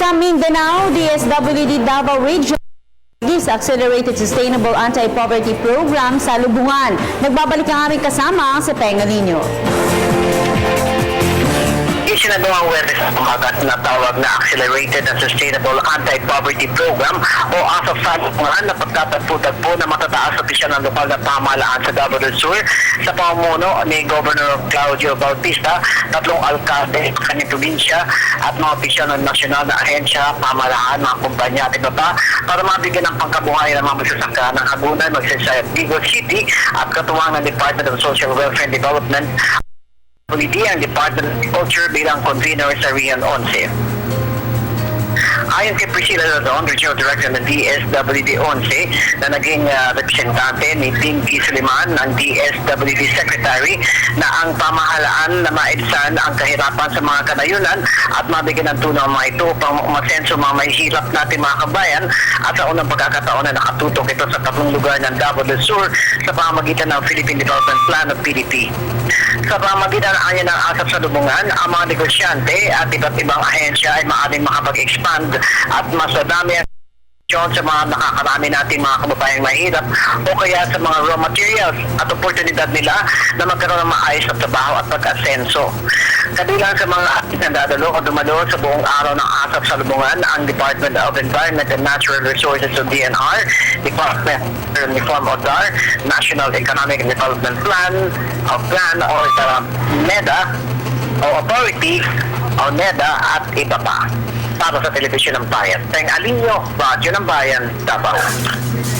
Sa Mindanao, DSWD Davao Region gives Accelerated Sustainable Anti-Poverty Program sa Lubungan. Nagbabalik ang aming kasama sa Pengalino. Isinagawang Huwebes sa pamagat na tawag na Accelerated and Sustainable Anti-Poverty Program o ASAP sa Lubungan na pagtatagpo-tagpo na matataas opisyal ng lokal na pamahalaan sa Davao del Sur sa pamumuno ni Governor Claudio Bautista, tatlong alkalde sa kanyang probinsya at mga opisyal ng nasyonal na ahensya, pamahalaan, mga kumpanya at iba pa para mabigyan ng pangkabuhay ng mga magsasaka ng Hagunan, Magsaysay at Vigo City at katuwang ng Department of Social Welfare and Development ang Department of Culture bilang convener sa Region 11. Ayon kay Priscilla Rodon, Regional Director ng DSWD 11, na naging representante ni Pinky Suliman ng DSWD Secretary, na ang pamahalaan na maibsan ang kahirapan sa mga kanayunan at mabigyan ng tulong ang mga ito upang umasenso mga mahihirap natin mga kabayan at sa unang pagkakataon na nakatutok ito sa tatlong lugar ng Davao del Sur sa pamamagitan ng Philippine Development Plan o PDP. Sa pamamagitan ng ASAP sa Lubungan, ang mga negosyante at iba't ibang ahensya ay maaaring makapag-expand at mas madami ang sa mga nakakarami natin mga kababayang mahirap o kaya sa mga raw materials at oportunidad nila na magkaroon ng maayos na trabaho at pag-asenso. Kabilang sa mga ating nadadalo o dumalo sa buong araw ng ASAP sa Lubungan ang Department of Environment and Natural Resources o DNR, Department of Reform o DAR, National Economic and Development Plan o NEDA o Authority o NEDA at iba pa. Para sa Telebisyon ng Bayan. Teng Alinyo, Radyo ng Bayan, Davao.